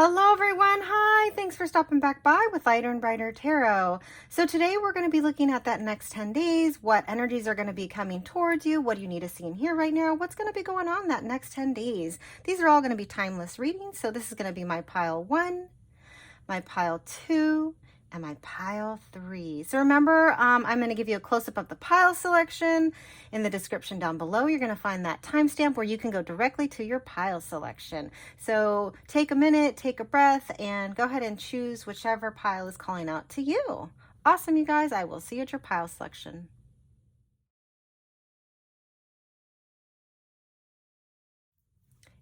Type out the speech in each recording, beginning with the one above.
Hello everyone, hi, thanks for stopping back by with Lighter and Brighter Tarot. So today we're going to be looking at that next 10 days, what energies are going to be coming towards you, what do you need to see in here right now, what's going to be going on that next 10 days. These are all going to be timeless readings, so this is going to be my pile 1, my pile 2, and my pile 3. So remember, I'm going to give you a close-up of the pile selection. In the description down below, you're going to find that timestamp where you can go directly to your pile selection. So take a minute, take a breath, and go ahead and choose whichever pile is calling out to you. Awesome, you guys. I will see you at your pile selection.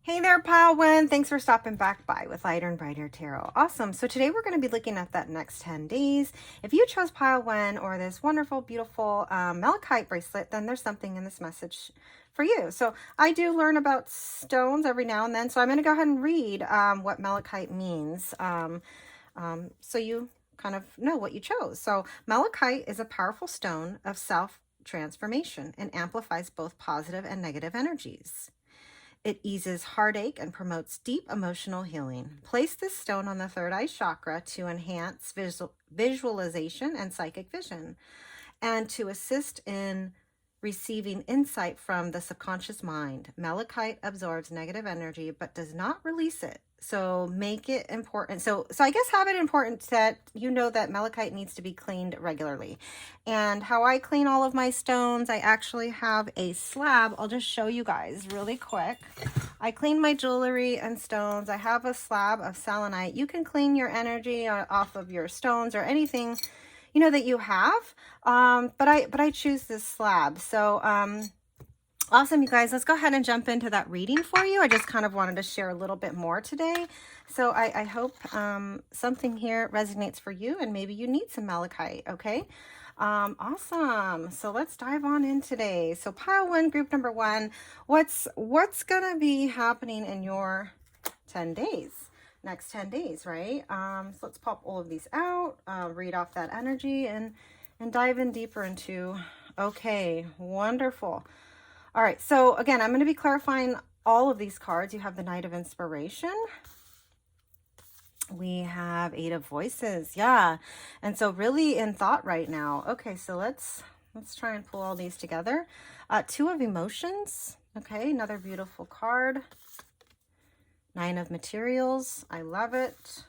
Hey there, pile one. Thanks for stopping back by with Lighter and Brighter Tarot. Awesome. So today we're going to be looking at that next 10 days. If you chose pile one or this wonderful, beautiful malachite bracelet, then there's something in this message for you. So I do learn about stones every now and then. So I'm going to go ahead and read what malachite means so you kind of know what you chose. So malachite is a powerful stone of self-transformation and amplifies both positive and negative energies. It eases heartache and promotes deep emotional healing. Place this stone on the third eye chakra to enhance visualization and psychic vision, and to assist in receiving insight from the subconscious mind. Malachite absorbs negative energy but does not release it. So make it important. So I guess have it important that you know that malachite needs to be cleaned regularly. And how I clean all of my stones, I actually have a slab. I'll just show you guys really quick. I clean my jewelry and stones. I have a slab of selenite. You can clean your energy off of your stones or anything that you have, but I choose this slab. So awesome, you guys. Let's go ahead and jump into that reading for you. I just kind of wanted to share a little bit more today. So I hope something here resonates for you, and maybe you need some malachite. Okay. Awesome. So let's dive on in today. So pile one, group number one, what's gonna be happening in your 10 days? Next 10 days, right? So let's pop all of these out, read off that energy, and dive in deeper into, okay, wonderful. All right, so again, I'm going to be clarifying all of these cards. You have the Knight of Inspiration. We have Eight of Voices, yeah. And so really in thought right now. Okay, so let's try and pull all these together. Two of Emotions, okay, another beautiful card. Nine of Materials, I love it.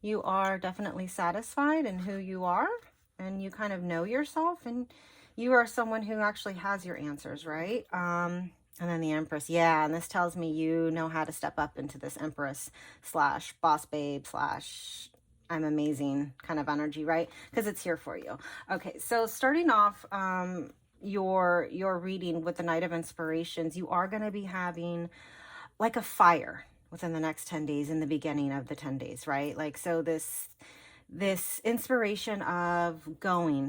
You are definitely satisfied in who you are, and you kind of know yourself, and you are someone who actually has your answers, right? And then the Empress, yeah, and this tells me you know how to step up into this Empress slash boss babe slash I'm amazing kind of energy, right? Because it's here for you. Okay, so starting off your reading with the Knight of Inspirations, you are going to be having like a fire within the next 10 days, in the beginning of the 10 days, right? Like, so this inspiration of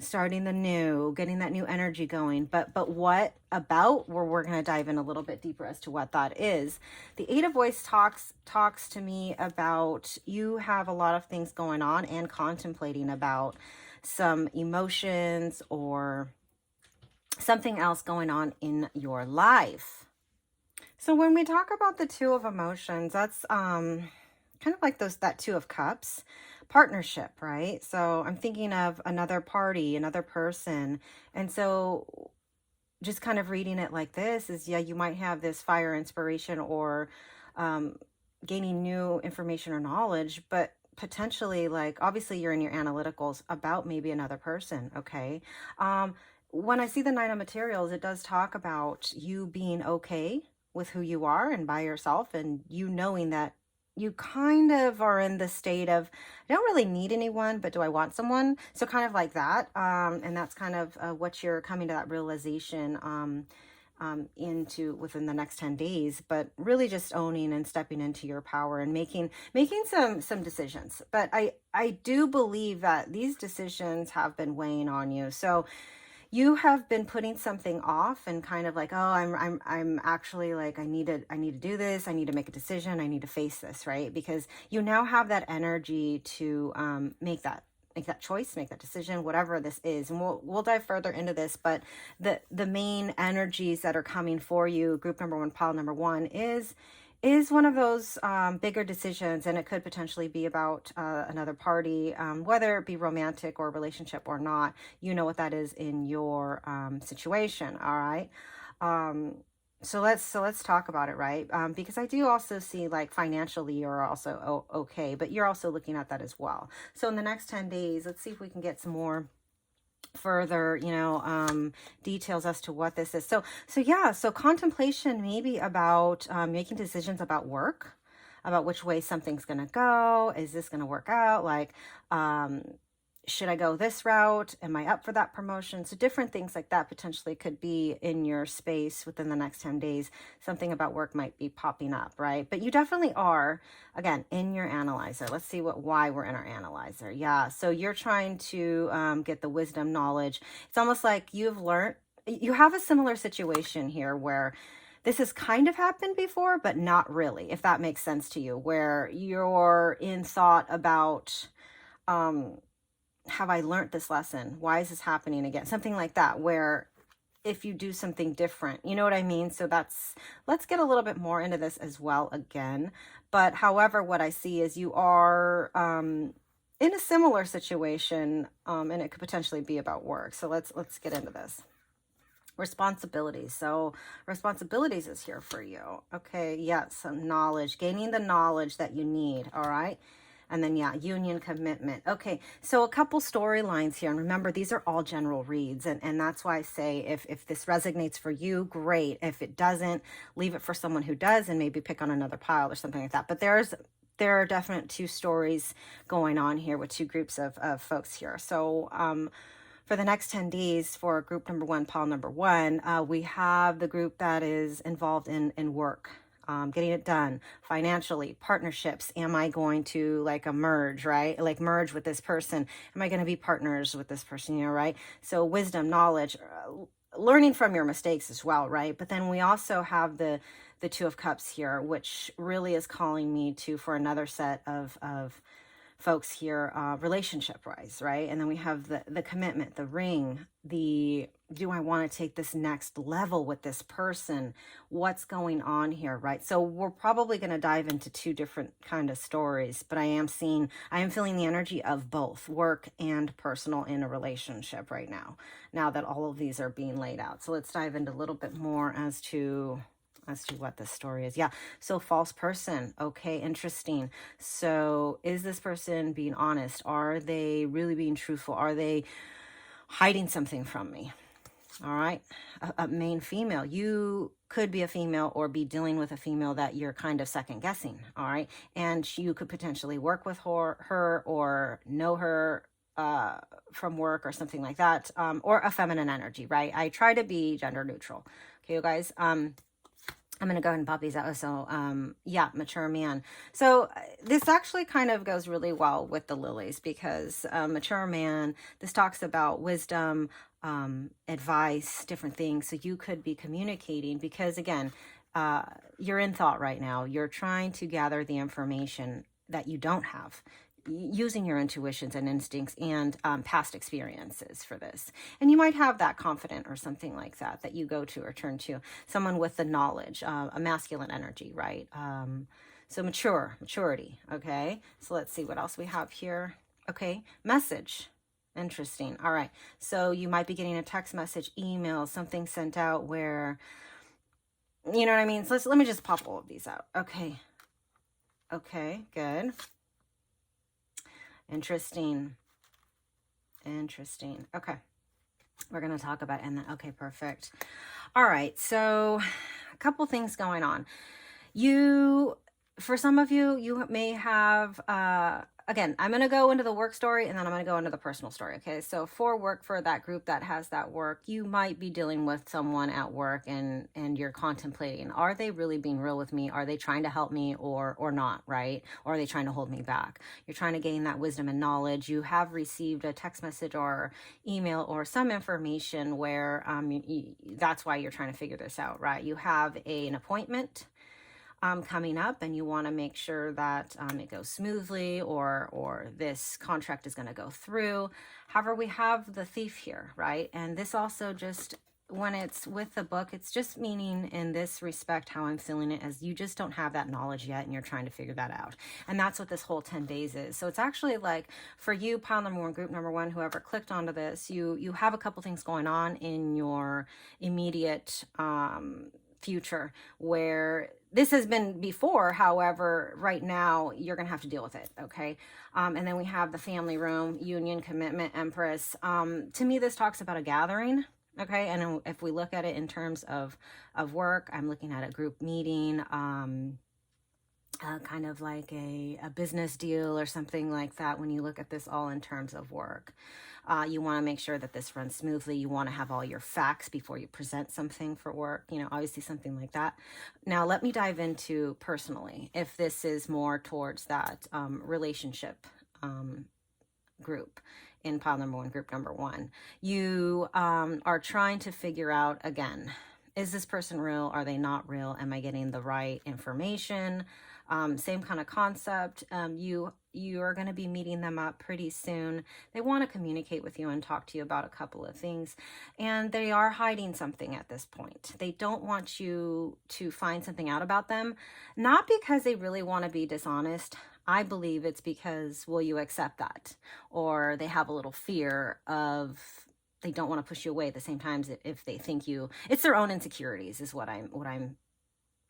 starting the new, getting that new energy going, but what about, where we're going to dive in a little bit deeper as to what that is. The Eight of Voice talks to me about you have a lot of things going on and contemplating about some emotions or something else going on in your life. So when we talk about the Two of Emotions, that's kind of like that Two of Cups, partnership, right? So I'm thinking of another party, another person. And so just kind of reading it like this is, yeah, you might have this fire inspiration or gaining new information or knowledge, but potentially, like, obviously you're in your analyticals about maybe another person, okay? When I see the Nine of Materials, it does talk about you being okay with who you are and by yourself, and you knowing that you kind of are in the state of, I don't really need anyone, but do I want someone? So kind of like that. And that's kind of what you're coming to that realization into within the next 10 days, but really just owning and stepping into your power and making some decisions. But I do believe that these decisions have been weighing on you. So you have been putting something off and kind of like, oh, I'm actually like, I need to do this. I need to make a decision. I need to face this, right? Because you now have that energy to make that choice, make that decision, whatever this is. And we'll dive further into this, but the main energies that are coming for you, group number one, pile number one, is is one of those bigger decisions, and it could potentially be about another party, whether it be romantic or relationship or not. You know what that is in your situation. All right. Um, so let's talk about it, right? Because I do also see like financially you're also okay, but you're also looking at that as well. So in the next 10 days, let's see if we can get some more further, details as to what this is. So yeah, so contemplation maybe about making decisions about work, about which way something's going to go. Is this going to work out? Like, should I go this route? Am I up for that promotion? So different things like that potentially could be in your space within the next 10 days. Something about work might be popping up, right? But you definitely are, again, in your analyzer. Let's see why we're in our analyzer. Yeah, so you're trying to get the wisdom knowledge. It's almost like you have a similar situation here where this has kind of happened before, but not really, if that makes sense to you, where you're in thought about, have I learned this lesson? Why is this happening again? Something like that, where if you do something different, you know what I mean? So let's get a little bit more into this as well again. But however, what I see is you are in a similar situation, and it could potentially be about work. So let's get into this. Responsibilities. So responsibilities is here for you. Okay, yes, so knowledge, gaining the knowledge that you need, all right? And then, yeah, union commitment. Okay, so a couple storylines here. And remember, these are all general reads. And that's why I say if this resonates for you, great. If it doesn't, leave it for someone who does and maybe pick on another pile or something like that. But there are definite two stories going on here with two groups of folks here. So for the next 10 days for group number one, pile number one, we have the group that is involved in work. Getting it done financially, partnerships. Am I going to like merge, right? Like merge with this person? Am I going to be partners with this person? Right? So wisdom, knowledge, learning from your mistakes as well, right? But then we also have the Two of Cups here, which really is calling me for another set of folks here, relationship wise, right? And then we have the commitment, the ring, do I want to take this next level with this person? What's going on here, right? So we're probably going to dive into two different kind of stories, but I am feeling the energy of both work and personal in a relationship right now that all of these are being laid out. So let's dive into a little bit more as to what this story is. Yeah. So false person. Okay. Interesting. So is this person being honest? Are they really being truthful? Are they hiding something from me? All right. A main female. You could be a female or be dealing with a female that you're kind of second guessing. All right. And you could potentially work with her or know her from work or something like that. Or a feminine energy, right? I try to be gender neutral. Okay, you guys. I'm going to go ahead and pop these out. So, yeah, mature man. So this actually kind of goes really well with the lilies because mature man, this talks about wisdom, advice, different things. So you could be communicating because, again, you're in thought right now. You're trying to gather the information that you don't have, using your intuitions and instincts and past experiences for this. And you might have that confident or something like that you go to or turn to someone with the knowledge, a masculine energy, right? So maturity. Okay. So let's see what else we have here. Okay. Message. Interesting. All right. So you might be getting a text message, email, something sent out where, you know what I mean? So let me just pop all of these out. Okay. Okay. Good. Interesting. Okay. We're going to talk about, and then, okay, perfect. All right. So a couple things going on. For some of you, you may have, again, I'm going to go into the work story and then I'm going to go into the personal story. Okay. So for work, for that group that has that work, you might be dealing with someone at work and you're contemplating, are they really being real with me? Are they trying to help me or not? Right. Or are they trying to hold me back? You're trying to gain that wisdom and knowledge. You have received a text message or email or some information where, that's why you're trying to figure this out, right? You have an appointment coming up and you want to make sure that it goes smoothly or this contract is going to go through. However, we have the Thief here, right? And this also just when it's with the book, it's just meaning in this respect how I'm feeling it, as you just don't have that knowledge yet and you're trying to figure that out. And that's what this whole 10 days is. So it's actually like for you, pile number one, group number one, whoever clicked onto this, you have a couple things going on in your immediate future where this has been before. However, right now you're going to have to deal with it. Okay. And then we have the family room, union, commitment, empress. To me, this talks about a gathering. Okay. And if we look at it in terms of work, I'm looking at a group meeting, kind of like a business deal or something like that. When you look at this all in terms of work, you want to make sure that this runs smoothly. You want to have all your facts before you present something for work, obviously something like that. Now, let me dive into personally, if this is more towards that relationship group in pile number one, group number one. You are trying to figure out, again, is this person real? Are they not real? Am I getting the right information? Same kind of concept. You are going to be meeting them up pretty soon. They want to communicate with you and talk to you about a couple of things. And they are hiding something at this point. They don't want you to find something out about them. Not because they really want to be dishonest. I believe it's because, will you accept that? Or they have a little fear of, they don't want to push you away at the same time if they think it's their own insecurities is what I'm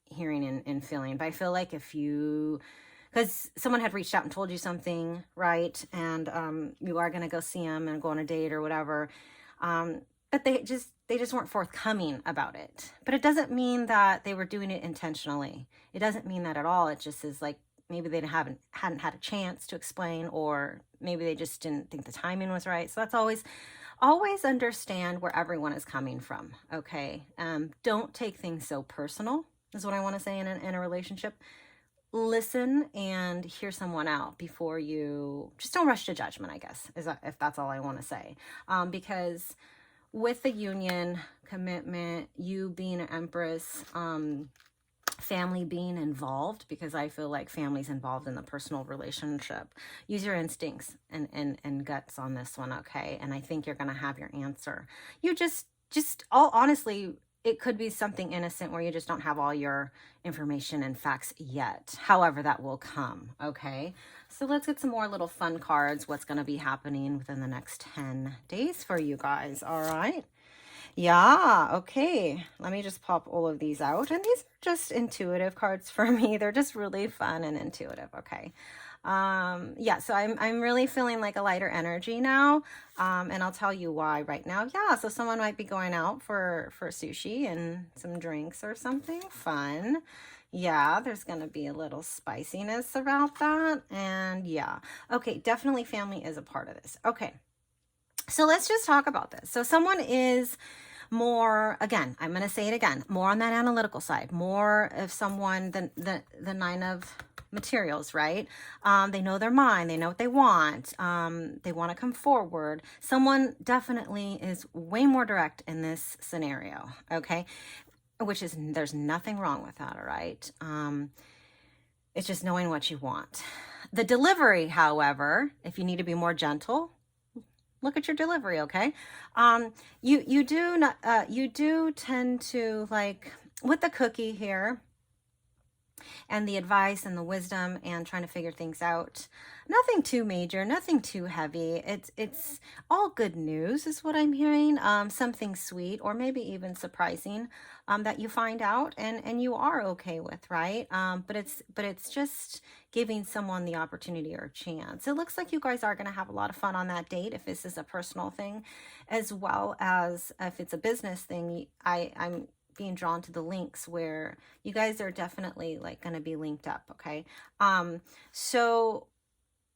hearing and feeling. But I feel like because someone had reached out and told you something, right? And you are going to go see them and go on a date or whatever. But they just weren't forthcoming about it. But it doesn't mean that they were doing it intentionally. It doesn't mean that at all. It just is like, maybe they hadn't had a chance to explain, or maybe they just didn't think the timing was right. So that's always understand where everyone is coming from. Okay. Don't take things so personal is what I want to say in a relationship. Listen and hear someone out before you, just don't rush to judgment, I guess, if that's all I want to say. Because with the union, commitment, you being an empress, family being involved, because I feel like family's involved in the personal relationship. Use your instincts and guts on this one, okay? And I think you're going to have your answer. You just all honestly, it could be something innocent where you just don't have all your information and facts yet. However, that will come, okay? So let's get some more little fun cards. What's going to be happening within the next 10 days for you guys, all right? Yeah, okay. Let me just pop all of these out. And these are just intuitive cards for me. They're just really fun and intuitive, okay? Yeah, so I'm really feeling like a lighter energy now. And I'll tell you why right now. Yeah, so someone might be going out for sushi and some drinks or something fun. Yeah, there's going to be a little spiciness about that. And yeah, okay, definitely family is a part of this. Okay. So let's just talk about this. So someone is more, again, I'm going to say it again, more on that analytical side, more of someone than the nine of materials, right? They know their mind. They know what they want. They want to come forward. Someone definitely is way more direct in this scenario. Okay. Which is, there's nothing wrong with that. All right. It's just knowing what you want. The delivery, however, if you need to be more gentle, look at your delivery, okay? You do tend to, like with the cookie here and the advice and the wisdom and trying to figure things out, nothing too major, nothing too heavy. It's all good news is what I'm hearing. Something sweet or maybe even surprising that you find out and you are okay with, right? But it's just giving someone the opportunity or chance. It looks like you guys are going to have a lot of fun on that date if this is a personal thing, as well as if it's a business thing. I'm being drawn to the links where you guys are definitely like going to be linked up. Okay. So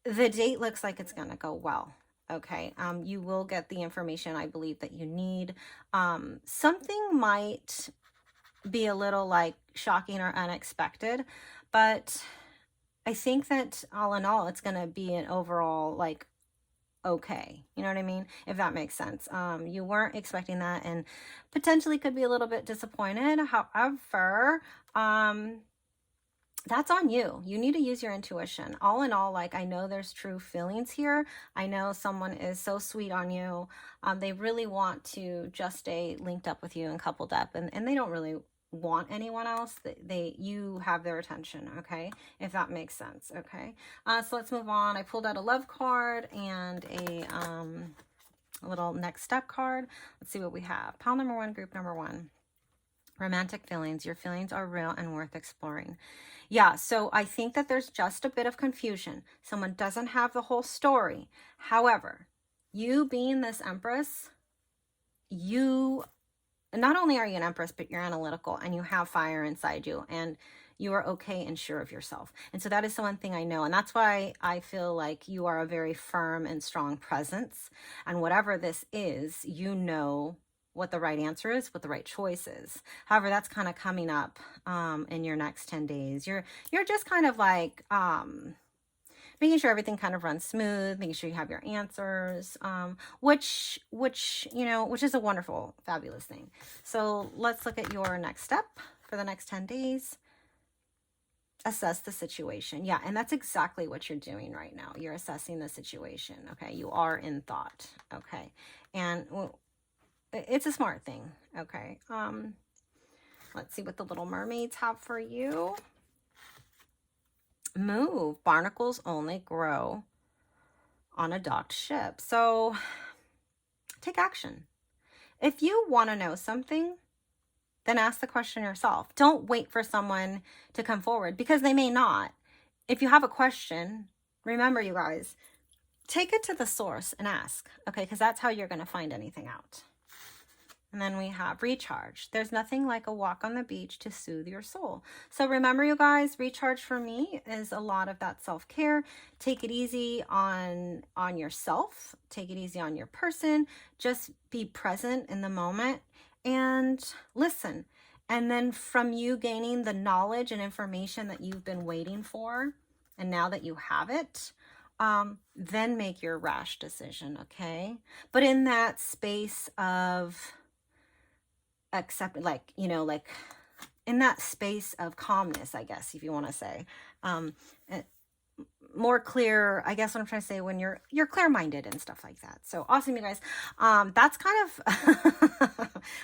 the date looks like it's going to go well. Okay. You will get the information I believe that you need. Something might be a little like shocking or unexpected, but I think that all in all, it's going to be an overall like okay. You know what I mean? If that makes sense. You weren't expecting that and potentially could be a little bit disappointed. However, that's on you. You need to use your intuition. All in all, like, I know there's true feelings here. I know someone is so sweet on you. They really want to just stay linked up with you and coupled up, and they don't really want anyone else. You have their attention, okay? If that makes sense, okay? So let's move on. I pulled out a love card and a little next step card. Let's see what we have. Pile number one, group number one. Romantic feelings. Your feelings are real and worth exploring. Yeah, so I think that there's just a bit of confusion. Someone doesn't have the whole story. However, you being this Empress, you not only are you an Empress, but you're analytical and you have fire inside you, and you are okay and sure of yourself. And so that is the one thing I know. And that's why I feel like you are a very firm and strong presence. And whatever this is, you know what the right answer is, what the right choice is. However, that's kind of coming up in your next 10 days. You're just kind of like making sure everything kind of runs smooth, making sure you have your answers, which is a wonderful, fabulous thing. So let's look at your next step for the next 10 days. Assess the situation. Yeah, and that's exactly what you're doing right now. You're assessing the situation, okay? You are in thought, okay? And it's a smart thing, okay? Let's see what the little mermaids have for you. Move. Barnacles only grow on a docked ship. So take action. If you want to know something, then ask the question yourself. Don't wait for someone to come forward, because they may not. If you have a question, remember, you guys, take it to the source and ask, okay? Because that's how you're going to find anything out. And then we have recharge. There's nothing like a walk on the beach to soothe your soul. So remember, you guys, recharge for me is a lot of that self-care. Take it easy on yourself. Take it easy on your person. Just be present in the moment and listen. And then from you gaining the knowledge and information that you've been waiting for, and now that you have it, then make your rash decision, okay? But in that space of accept, like in that space of calmness, I guess, if you want to say, more clear, I guess what I'm trying to say, when you're clear-minded and stuff like that. So awesome, you guys. That's kind of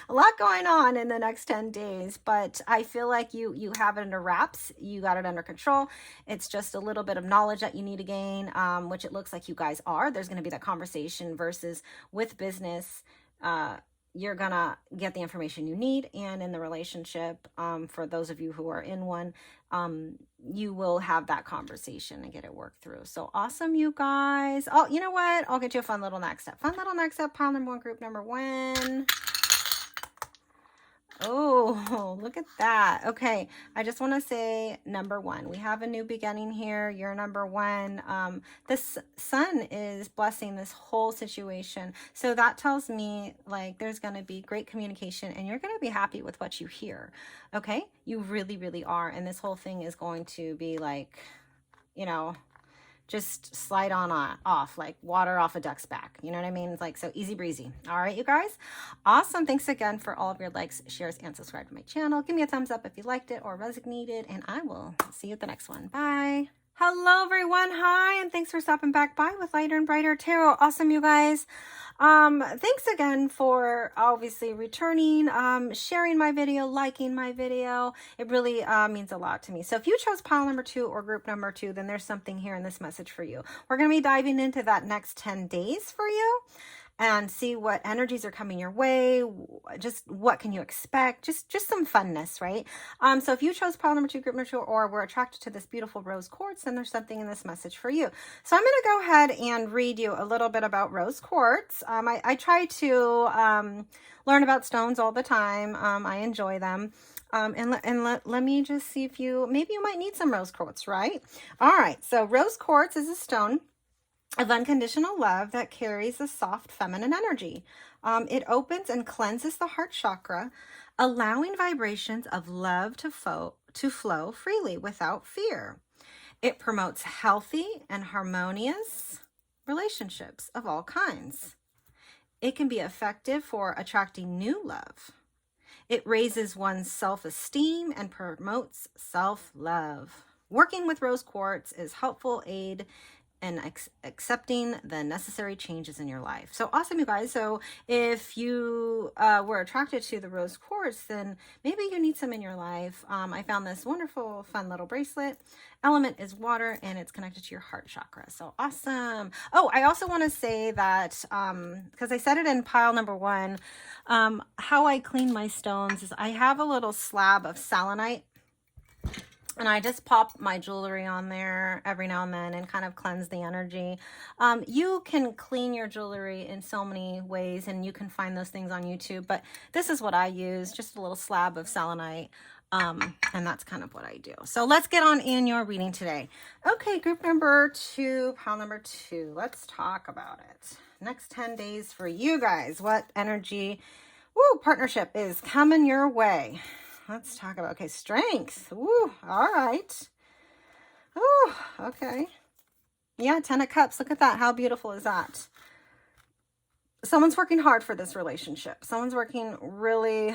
a lot going on in the next 10 days, but I feel like you have it under wraps. You got it under control. It's just a little bit of knowledge that you need to gain, which it looks like you guys are. There's going to be that conversation versus with business. You're gonna get the information you need, and in the relationship, for those of you who are in one, you will have that conversation and get it worked through. So awesome, you guys. Oh, you know what? I'll get you a fun little next step. Fun little next step, pile number one, group number one. Oh, look at that. Okay, I just want to say number one. We have a new beginning here. You're number one. This sun is blessing this whole situation. So that tells me like there's going to be great communication, and you're going to be happy with what you hear. Okay, you really, really are. And this whole thing is going to be like, just slide on off, like water off a duck's back. You know what I mean? It's like, so easy breezy. All right, you guys. Awesome. Thanks again for all of your likes, shares, and subscribe to my channel. Give me a thumbs up if you liked it or resonated, and I will see you at the next one. Bye. Hello, everyone. Hi, and thanks for stopping back by with Lighter and Brighter Tarot. Awesome, you guys. Thanks again for obviously returning, sharing my video, liking my video. It really means a lot to me. So if you chose pile number two or group number two, then there's something here in this message for you. We're going to be diving into that next 10 days for you, and see what energies are coming your way. Just what can you expect? Just some funness, right? So if you chose pile number two, group number two, or were attracted to this beautiful rose quartz, then there's something in this message for you. So I'm going to go ahead and read you a little bit about rose quartz. I try to learn about stones all the time. I enjoy them. Let me just see if maybe you might need some rose quartz, right? All right. So rose quartz is a stone of unconditional love that carries a soft feminine energy. It opens and cleanses the heart chakra, allowing vibrations of love to flow freely without fear. It promotes healthy and harmonious relationships of all kinds. It can be effective for attracting new love. It raises one's self-esteem and promotes self-love. Working with rose quartz is helpful aid and accepting the necessary changes in your life. So awesome, you guys. So if you were attracted to the rose quartz, then maybe you need some in your life. I found this wonderful, fun little bracelet. Element is water, and it's connected to your heart chakra. So awesome. Oh, I also want to say that, because I said it in pile number 1, how I clean my stones is I have a little slab of selenite, and I just pop my jewelry on there every now and then and kind of cleanse the energy. You can clean your jewelry in so many ways, and you can find those things on YouTube. But this is what I use, just a little slab of selenite. And that's kind of what I do. So let's get on in your reading today. Okay, group number 2, pile number 2. Let's talk about it. Next 10 days for you guys. What energy, partnership is coming your way? Let's talk about, okay, strength. Ooh, all right. Oh, okay. Yeah, 10 of Cups. Look at that. How beautiful is that? Someone's working hard for this relationship. Someone's working really...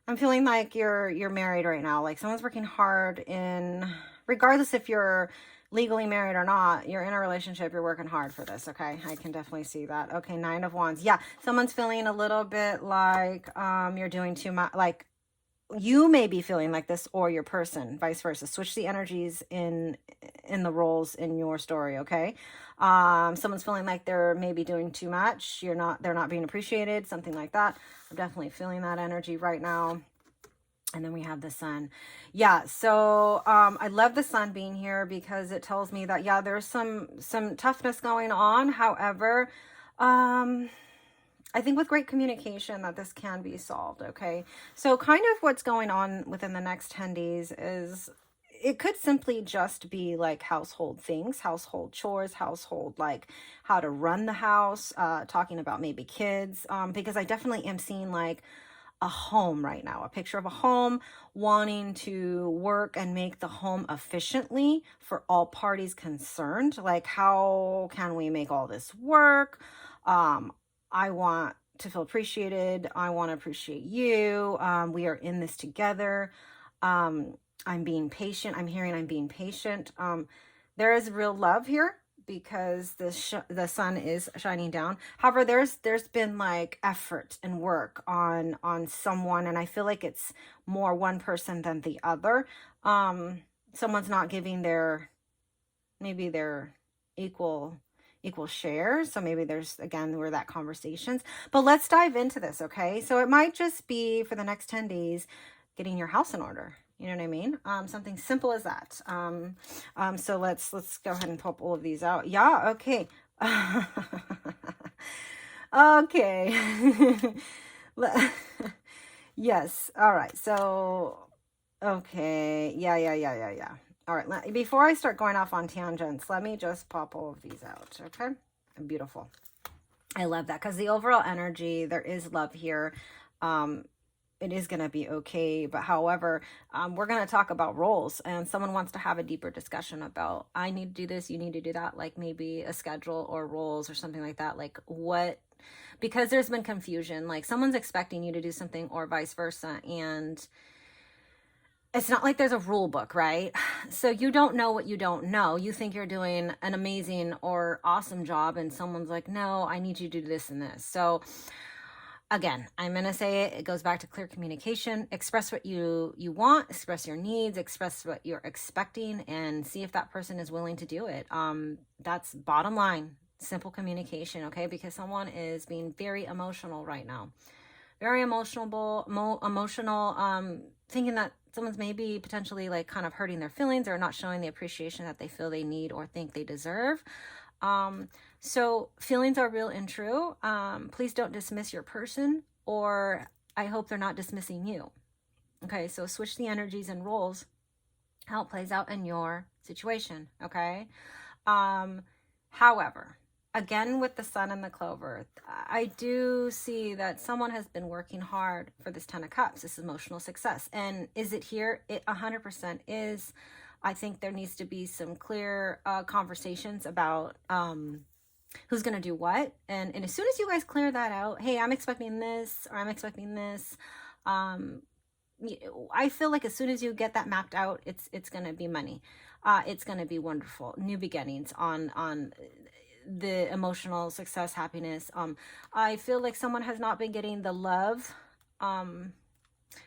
I'm feeling like you're married right now. Like someone's working hard in... Regardless if you're legally married or not, you're in a relationship, you're working hard for this, okay? I can definitely see that. Okay, 9 of Wands. Yeah, someone's feeling a little bit like you're doing too much, like you may be feeling like this, or your person, vice versa. Switch the energies in the roles in your story, okay? Someone's feeling like they're maybe doing too much. They're not being appreciated, something like that. I'm definitely feeling that energy right now. And then we have the Sun. Yeah, so I love the Sun being here because it tells me that, yeah, there's some toughness going on. However, I think with great communication that this can be solved, okay? So kind of what's going on within the next 10 days is it could simply just be like household things, household chores, household, like how to run the house, talking about maybe kids, because I definitely am seeing like a home right now, a picture of a home, wanting to work and make the home efficiently for all parties concerned. Like, how can we make all this work? I want to feel appreciated. I want to appreciate you. We are in this together. I'm being patient. I'm hearing I'm being patient. There is real love here because the sun is shining down. However, there's been like effort and work on someone, and I feel like it's more one person than the other. Someone's not giving their equal shares, so maybe there's, again, where that conversations. But let's dive into this, okay? So it might just be for the next 10 days getting your house in order. You know what I mean? Something simple as that. So let's go ahead and pop all of these out. Yeah, okay. Okay. Yes. All right. So, okay. Yeah. All right. Before I start going off on tangents, let me just pop all of these out. Okay. Beautiful. I love that because the overall energy, there is love here. It is going to be okay. But however, we're going to talk about roles, and someone wants to have a deeper discussion about, I need to do this, you need to do that, like maybe a schedule or roles or something like that. Like what, because there's been confusion, like someone's expecting you to do something or vice versa. And it's not like there's a rule book, right? So you don't know what you don't know. You think you're doing an amazing or awesome job, and someone's like, no, I need you to do this and this. So again, I'm going to say it goes back to clear communication. Express what you want, express your needs, express what you're expecting, and see if that person is willing to do it. That's bottom line, simple communication, okay? Because someone is being very emotional right now. Very emotional, thinking that someone's maybe potentially like kind of hurting their feelings or not showing the appreciation that they feel they need or think they deserve. So feelings are real and true. Please don't dismiss your person, or I hope they're not dismissing you. Okay, so switch the energies and roles, how it plays out in your situation, okay? However, again, with the sun and the clover, I do see that someone has been working hard for this 10 of Cups, this emotional success. And is it here? It 100% is. I think there needs to be some clear conversations about who's going to do what. And as soon as you guys clear that out, hey, I'm expecting this, or I'm expecting this, I feel like as soon as you get that mapped out, it's going to be money. It's going to be wonderful. New beginnings on the emotional success, happiness. I feel like someone has not been getting the love,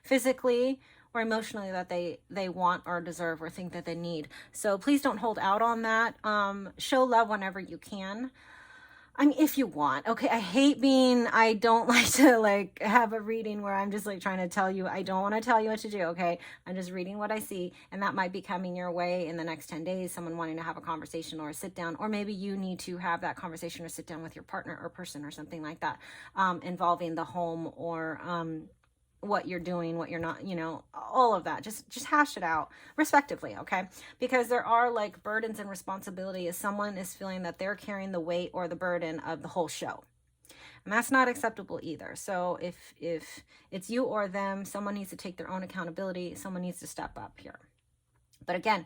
physically or emotionally, that they want or deserve or think that they need. So please don't hold out on that. Show love whenever you can. I mean, if you want, okay. I don't like to like have a reading where I'm just like trying to tell you, I don't want to tell you what to do. Okay. I'm just reading what I see, and that might be coming your way in the next 10 days, someone wanting to have a conversation or a sit down, or maybe you need to have that conversation or sit down with your partner or person or something like that, involving the home or, what you're doing, what you're not, all of that. Just hash it out respectively, okay? Because there are like burdens and responsibility, as someone is feeling that they're carrying the weight or the burden of the whole show. And that's not acceptable either. So if it's you or them, someone needs to take their own accountability. Someone needs to step up here. But again,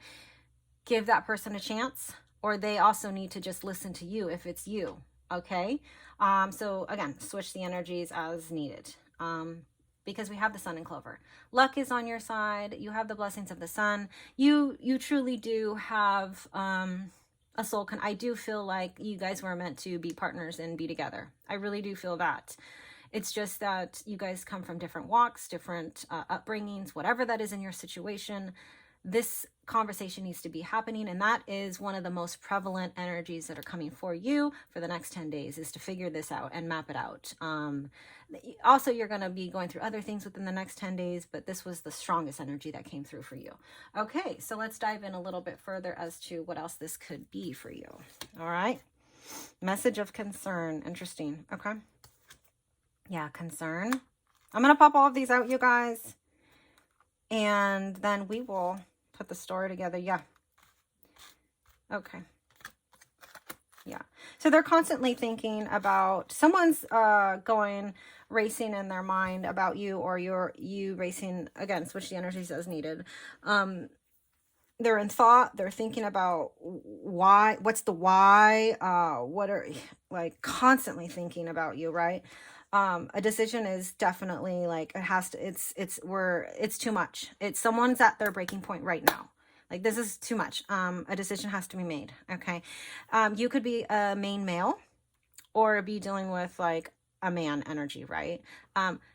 give that person a chance, or they also need to just listen to you if it's you, okay? So again, switch the energies as needed. Because we have the sun in Clover. Luck is on your side. You have the blessings of the sun. You truly do have a soul. I do feel like you guys were meant to be partners and be together. I really do feel that. It's just that you guys come from different walks, different upbringings, whatever that is in your situation. This conversation needs to be happening, and that is one of the most prevalent energies that are coming for you for the next 10 days, is to figure this out and map it out. Also, you're going to be going through other things within the next 10 days, but this was the strongest energy that came through for you. Okay, so let's dive in a little bit further as to what else this could be for you. All right. Message of concern. Interesting. Okay. Yeah, concern. I'm going to pop all of these out, you guys, and then we will put the story together. Yeah. Okay. Yeah. So they're constantly thinking about, someone's racing in their mind about you, or you racing, again, switch the energies as needed. They're in thought. They're thinking about why, what's the why, what are, like, constantly thinking about you, right? A decision is definitely like, it has to, it's too much. It's someone's at their breaking point right now. Like, this is too much. A decision has to be made. Okay. You could be a main male or be dealing with like a man energy, right?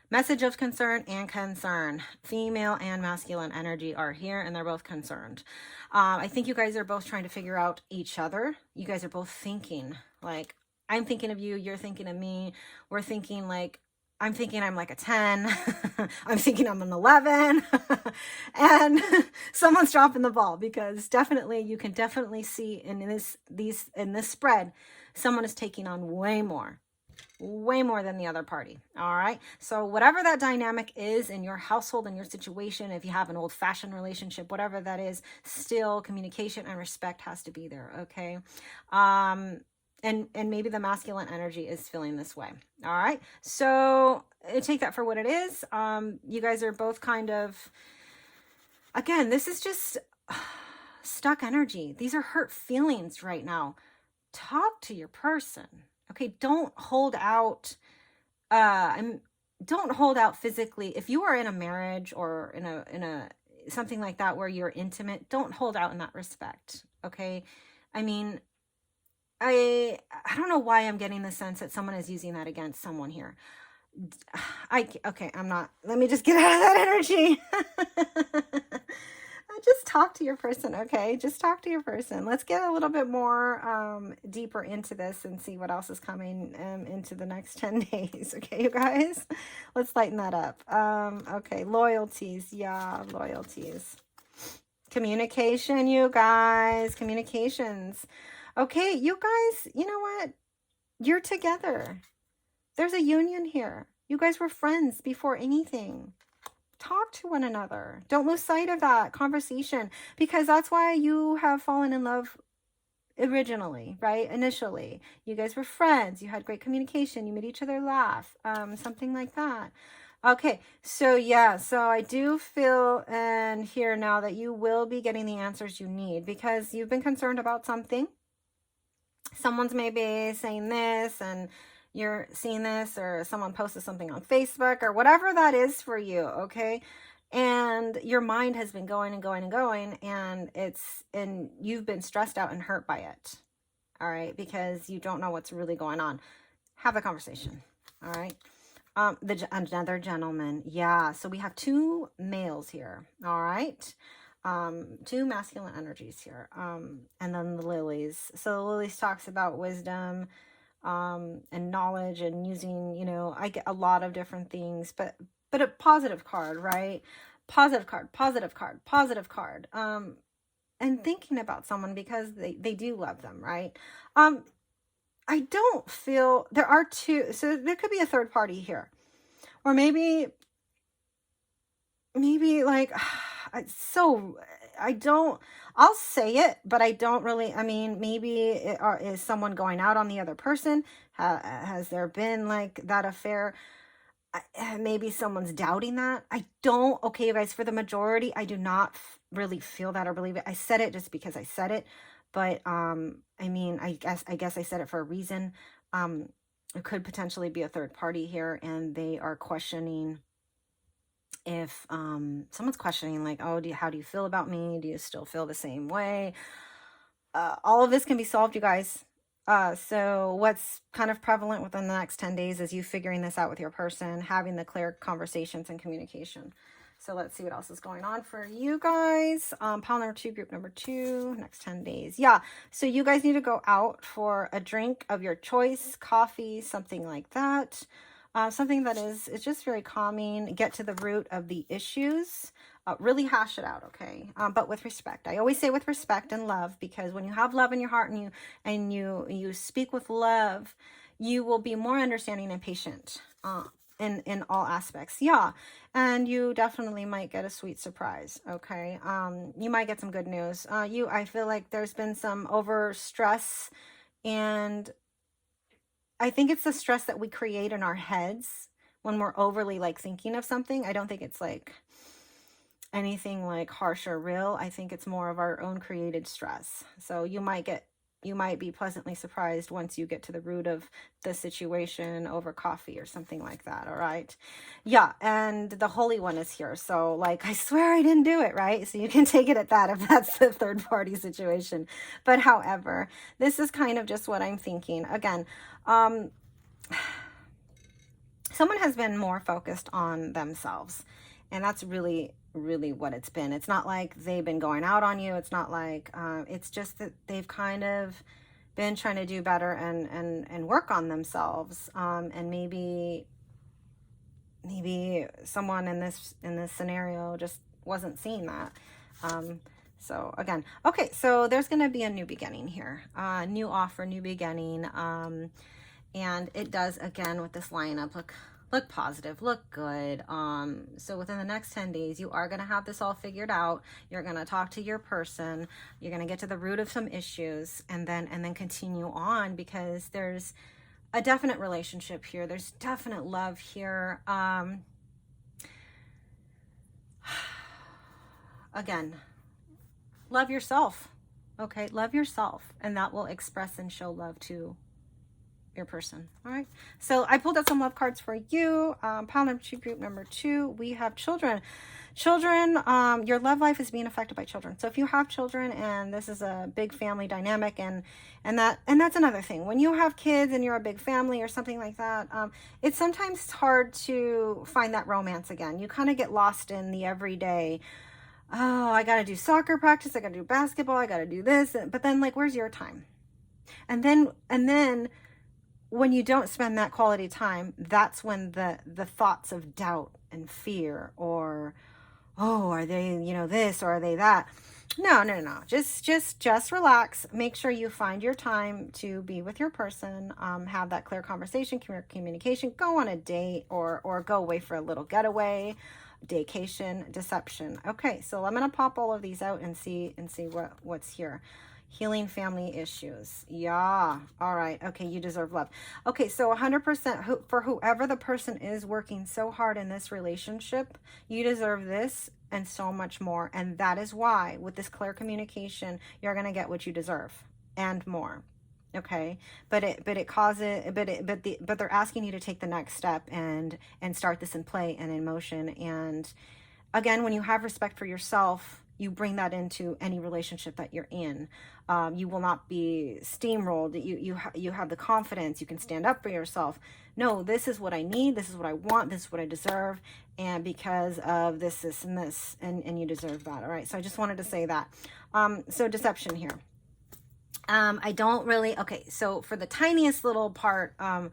Message of concern and concern. Female and masculine energy are here, and they're both concerned. I think you guys are both trying to figure out each other. You guys are both thinking like, I'm thinking of you, you're thinking of me. We're thinking like, I'm thinking I'm like a 10. I'm thinking I'm an 11. And someone's dropping the ball, because definitely, you can definitely see in this spread, someone is taking on way more than the other party. All right. So whatever that dynamic is in your household, in your situation, if you have an old-fashioned relationship, whatever that is, still communication and respect has to be there. Okay. And maybe the masculine energy is feeling this way. All right. So take that for what it is. You guys are both kind of, again, this is just stuck energy. These are hurt feelings right now. Talk to your person. Okay. Don't hold out. Don't hold out physically. If you are in a marriage or in a something like that where you're intimate, don't hold out in that respect. Okay. I mean, I don't know why I'm getting the sense that someone is using that against someone here. Okay, I'm not, let me just get out of that energy. Just talk to your person, okay? Just talk to your person. Let's get a little bit more deeper into this and see what else is coming into the next 10 days, okay, you guys? Let's lighten that up. Okay, loyalties. Yeah, loyalties. Communication, you guys. Communications. Okay, you guys, you know what? You're together. There's a union here. You guys were friends before anything. Talk to one another. Don't lose sight of that conversation, because that's why you have fallen in love originally, right? Initially, you guys were friends. You had great communication. You made each other laugh, something like that. Okay, so yeah, so I do feel and hear now that you will be getting the answers you need, because you've been concerned about something. Someone's maybe saying this and you're seeing this, or someone posted something on Facebook or whatever that is for you. Okay. and your mind has been going and going and going, and you've been stressed out and hurt by it. All right, because you don't know what's really going on. Have a conversation. All right. Another gentleman. Yeah. So we have two males here. All right. Two masculine energies here. And then the lilies. So the lilies talks about wisdom, and knowledge, and using, I get a lot of different things, but a positive card, right? Positive card, positive card, positive card. And thinking about someone because they do love them, right? I don't feel there are two, so there could be a third party here, or maybe like, so I don't, I'll say it, but I don't really, I mean, maybe is someone going out on the other person? Has there been like that affair? Maybe someone's doubting that. I don't, okay, you guys, for the majority, I do not really feel that or believe it. I said it just because I said it, but I mean, I guess I said it for a reason. It could potentially be a third party here, and they are questioning if someone's questioning, like, oh, how do you feel about me? Do you still feel the same way? All of this can be solved, you guys. So what's kind of prevalent within the next 10 days is you figuring this out with your person, having the clear conversations and communication. So let's see what else is going on for you guys. Pile number 2, group number 2, next 10 days. Yeah. So you guys need to go out for a drink of your choice, coffee, something like that. Something that it's just very calming. Get to the root of the issues. Really hash it out, okay? But with respect. I always say with respect and love, because when you have love in your heart and you speak with love, you will be more understanding and patient in all aspects. Yeah, and you definitely might get a sweet surprise, okay? You might get some good news. I feel like there's been some over stress, and I think it's the stress that we create in our heads when we're overly like thinking of something. I don't think it's like anything like harsh or real. I think it's more of our own created stress. So you might be pleasantly surprised once you get to the root of the situation over coffee or something like that. All right. Yeah. And the Holy One is here. So like, I swear I didn't do it, right? So you can take it at that if that's the third party situation. But however, this is kind of just what I'm thinking. Again, someone has been more focused on themselves, and that's really what it's been. It's not like they've been going out on you. It's not like it's just that they've kind of been trying to do better and work on themselves, and maybe someone in this scenario just wasn't seeing that. So again, okay, so there's going to be a new beginning here, new offer, new beginning. And it does, again, with this lineup, look positive, look good. So within the next 10 days, you are going to have this all figured out. You're going to talk to your person. You're going to get to the root of some issues, and then continue on, because there's a definite relationship here. There's definite love here. Again, love yourself. Okay, love yourself, and that will express and show love to your person. All right, so I pulled out some love cards for you. Pile number 2, group number 2, we have children. Your love life is being affected by children. So if you have children, and this is a big family dynamic, and that's another thing. When you have kids and you're a big family or something like that, it's sometimes hard to find that romance again. You kind of get lost in the everyday. Oh, I got to do soccer practice, I got to do basketball, I got to do this, but then, like, where's your time? And then when you don't spend that quality time, that's when the thoughts of doubt and fear, or, oh, are they, this, or are they that? No. Just relax. Make sure you find your time to be with your person. Have that clear conversation, communication. Go on a date, or go away for a little getaway, daycation, deception. Okay, so I'm gonna pop all of these out and see what's here. Healing family issues. Yeah. All right. Okay. You deserve love. Okay. So 100% for whoever the person is working so hard in this relationship, you deserve this and so much more. And that is why, with this clear communication, you're going to get what you deserve and more. Okay. But they're asking you to take the next step and start this in play and in motion. And again, when you have respect for yourself, you bring that into any relationship that you're in. You will not be steamrolled. You have the confidence. You can stand up for yourself. No, this is what I need. This is what I want. This is what I deserve. And because of this, this, and this, and you deserve that. All right. So I just wanted to say that. So deception here. I don't really, okay, so for the tiniest little part, I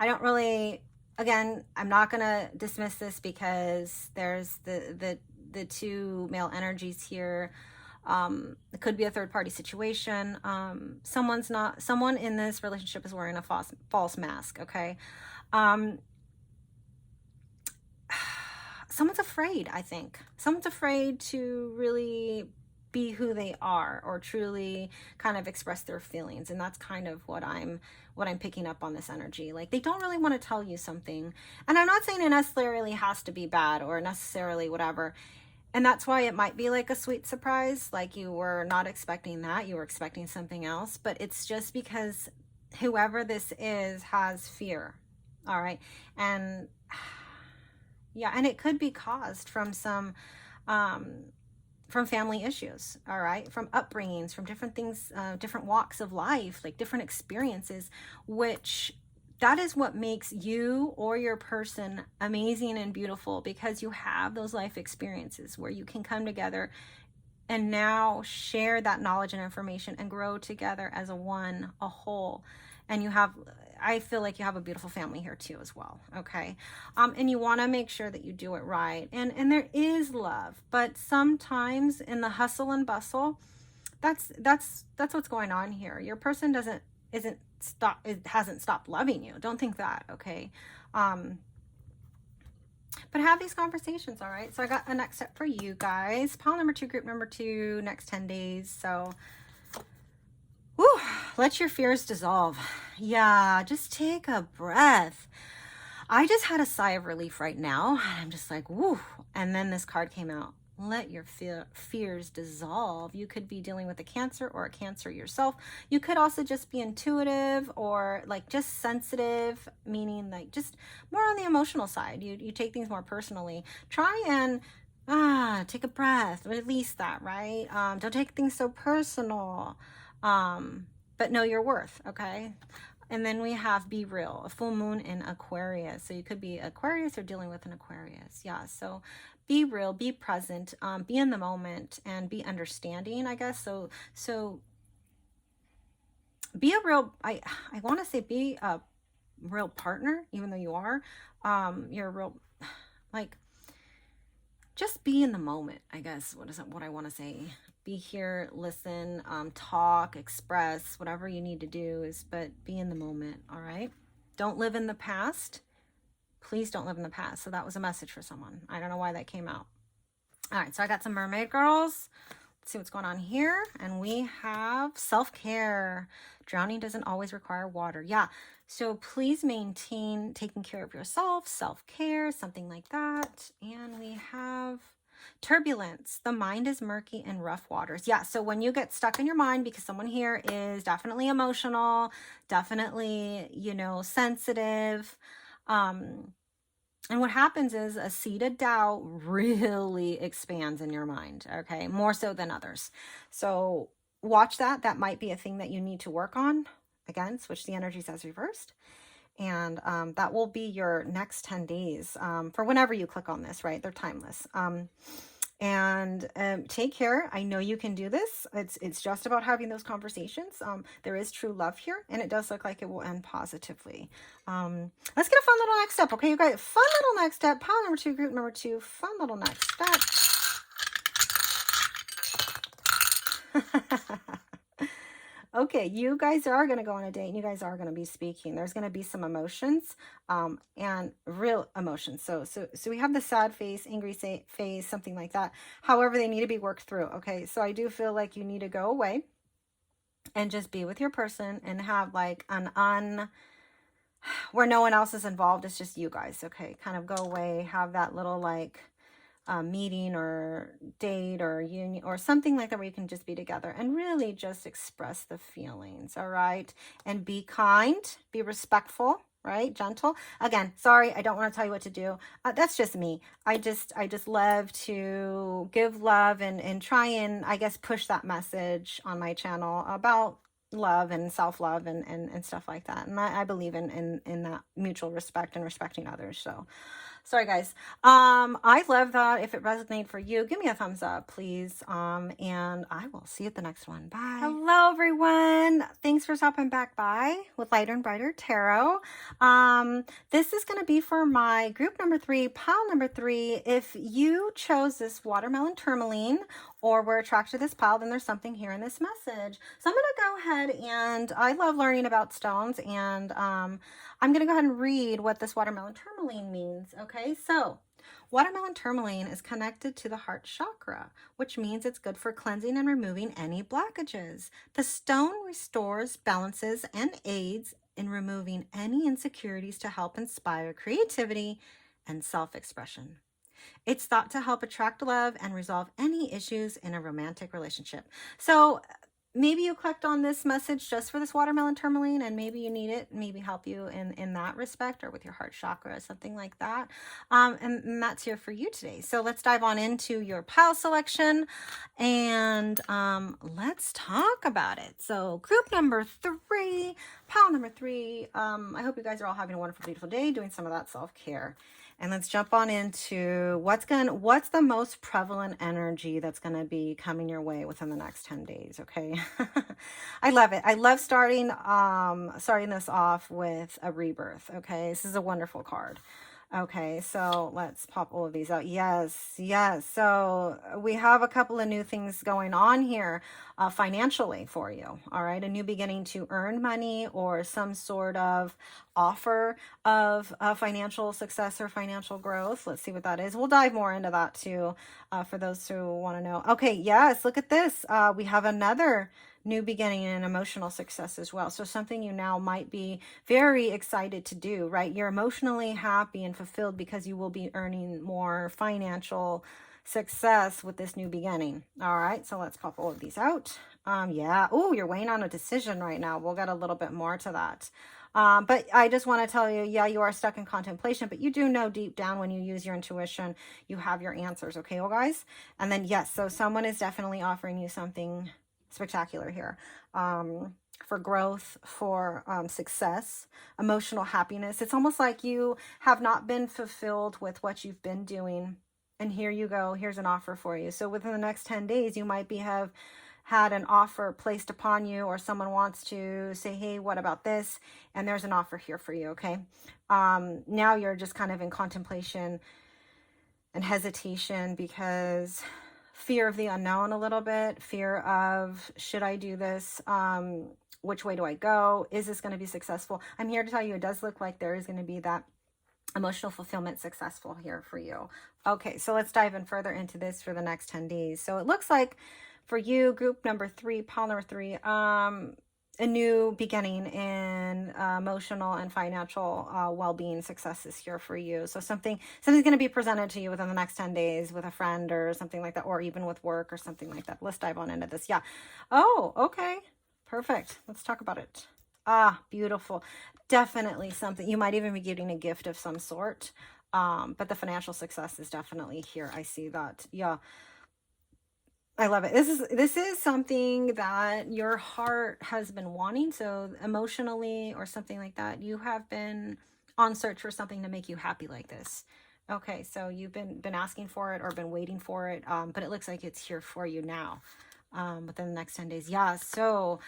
don't really, again, I'm not going to dismiss this because there's the two male energies here. It could be a third party situation. Someone in this relationship is wearing a false mask. Okay. Someone's afraid, I think. Someone's afraid to really be who they are or truly kind of express their feelings. And that's kind of what I'm picking up on this energy. Like, they don't really want to tell you something. And I'm not saying it necessarily has to be bad or necessarily whatever. And that's why it might be like a sweet surprise. Like, you were not expecting that. You were expecting something else. But it's just because whoever this is has fear. All right. And yeah, and it could be caused from some from family issues, all right, from upbringings, from different things, different walks of life, like different experiences, which that is what makes you or your person amazing and beautiful, because you have those life experiences where you can come together and now share that knowledge and information and grow together as a whole. And you have, I feel like you have a beautiful family here too as well. Okay. And you want to make sure that you do it right. And there is love, but sometimes in the hustle and bustle, that's what's going on here. Your person hasn't stopped loving you. Don't think that. Okay. But have these conversations. All right. So I got a next step for you guys. Pile number 2, group number 2, next 10 days. So whew, let your fears dissolve. Yeah, just take a breath. I just had a sigh of relief right now. I'm just like, whoo. And then this card came out. Let your fears dissolve. You could be dealing with a Cancer or a Cancer yourself. You could also just be intuitive or like just sensitive, meaning like just more on the emotional side. You take things more personally. Try and take a breath, release that, right? Don't take things so personal. But know your worth, okay? And then we have be real, a full moon in Aquarius. So you could be Aquarius or dealing with an Aquarius. Yeah, so be real, be present, be in the moment, and be understanding, I guess. So be a real, I want to say be a real partner, even though you are. You're a real, like, just be in the moment, I guess. What I want to say? Be here, listen, talk, express, whatever you need to do but be in the moment, all right? Don't live in the past. Please don't live in the past. So that was a message for someone. I don't know why that came out. All right, so I got some mermaid girls. Let's see what's going on here. And we have self-care. Drowning doesn't always require water. Yeah, so please maintain taking care of yourself, self-care, something like that. And we have turbulence. The mind is murky in rough waters. Yeah, so when you get stuck in your mind, because someone here is definitely emotional, definitely, sensitive, and what happens is a seed of doubt really expands in your mind, okay? More so than others. So watch that. That might be a thing that you need to work on. Again, switch the energies as reversed. And that will be your next 10 days for whenever you click on this, right? They're timeless. And take care. I know you can do this. It's just about having those conversations. There is true love here, and it does look like it will end positively. Let's get a fun little next step, okay, you guys? Fun little next step. Pile number 2, group number 2. Fun little next step. Okay, you guys are going to go on a date and you guys are going to be speaking. There's going to be some emotions and real emotions. So we have the sad face, angry face, something like that. However, they need to be worked through. Okay, so I do feel like you need to go away and just be with your person and have like where no one else is involved. It's just you guys. Okay, kind of go away, have that little like meeting or date or union or something like that where you can just be together and really just express the feelings, all right? And be kind, be respectful, right? Gentle. Again, sorry, I don't want to tell you what to do. That's just me. I just love to give love and try and, I guess, push that message on my channel about love and self-love and stuff like that. And I believe in that mutual respect and respecting others. So sorry, guys. I love that. If it resonated for you, give me a thumbs up, please. And I will see you at the next one. Bye. Hello, everyone. Thanks for stopping back by with Lighter and Brighter Tarot. This is going to be for my group number 3, pile number 3. If you chose this watermelon tourmaline or were attracted to this pile, then there's something here in this message. So I'm going to go ahead, and I love learning about stones, and I'm going to go ahead and read what this watermelon tourmaline means. Okay, so watermelon tourmaline is connected to the heart chakra, which means it's good for cleansing and removing any blockages. The stone restores, balances, and aids in removing any insecurities to help inspire creativity and self-expression. It's thought to help attract love and resolve any issues in a romantic relationship. So maybe you clicked on this message just for this watermelon tourmaline, and maybe you need it, maybe help you in that respect, or with your heart chakra or something like that. And that's here for you today. So let's dive on into your pile selection, and let's talk about it. So group number 3, pile number 3. I hope you guys are all having a wonderful, beautiful day, doing some of that self-care. And let's jump on into what's the most prevalent energy that's going to be coming your way within the next 10 days. Okay. I love it. I love starting this off with a rebirth. Okay. This is a wonderful card. Okay, so let's pop all of these out. Yes, yes. So we have a couple of new things going on here financially for you. All right, a new beginning to earn money, or some sort of offer of financial success or financial growth. Let's see what that is. We'll dive more into that too for those who want to know. Okay, yes, look at this. We have another new beginning and emotional success as well. So something you now might be very excited to do, right? You're emotionally happy and fulfilled because you will be earning more financial success with this new beginning. All right, so let's pop all of these out. Yeah. Oh, you're weighing on a decision right now. We'll get a little bit more to that. But I just want to tell you, yeah, you are stuck in contemplation, but you do know deep down when you use your intuition, you have your answers. Okay, well, guys? And then, yes, so someone is definitely offering you something spectacular here, for growth, for success, emotional happiness. It's almost like you have not been fulfilled with what you've been doing, and here you go, here's an offer for you. So within the next 10 days you might have had an offer placed upon you, or someone wants to say, hey, what about this? And there's an offer here for you. Okay, now you're just kind of in contemplation and hesitation because fear of the unknown a little bit, fear of, should I do this? Which way do I go? Is this going to be successful? I'm here to tell you, it does look like there is going to be that emotional fulfillment successful here for you. Okay, so let's dive in further into this for the next 10 days. So it looks like for you, group number 3, pile number 3, a new beginning in emotional and financial well-being successes here for you. So something's going to be presented to you within the next 10 days with a friend or something like that, or even with work or something like that. Let's dive on into this. Yeah. Oh, okay. Perfect. Let's talk about it. Ah, beautiful. Definitely something. You might even be getting a gift of some sort. But the financial success is definitely here. I see that. Yeah. I love it. This is something that your heart has been wanting. So emotionally or something like that, you have been on search for something to make you happy like this. Okay, so you've been asking for it or been waiting for it, but it looks like it's here for you now within the next 10 days. Yeah, so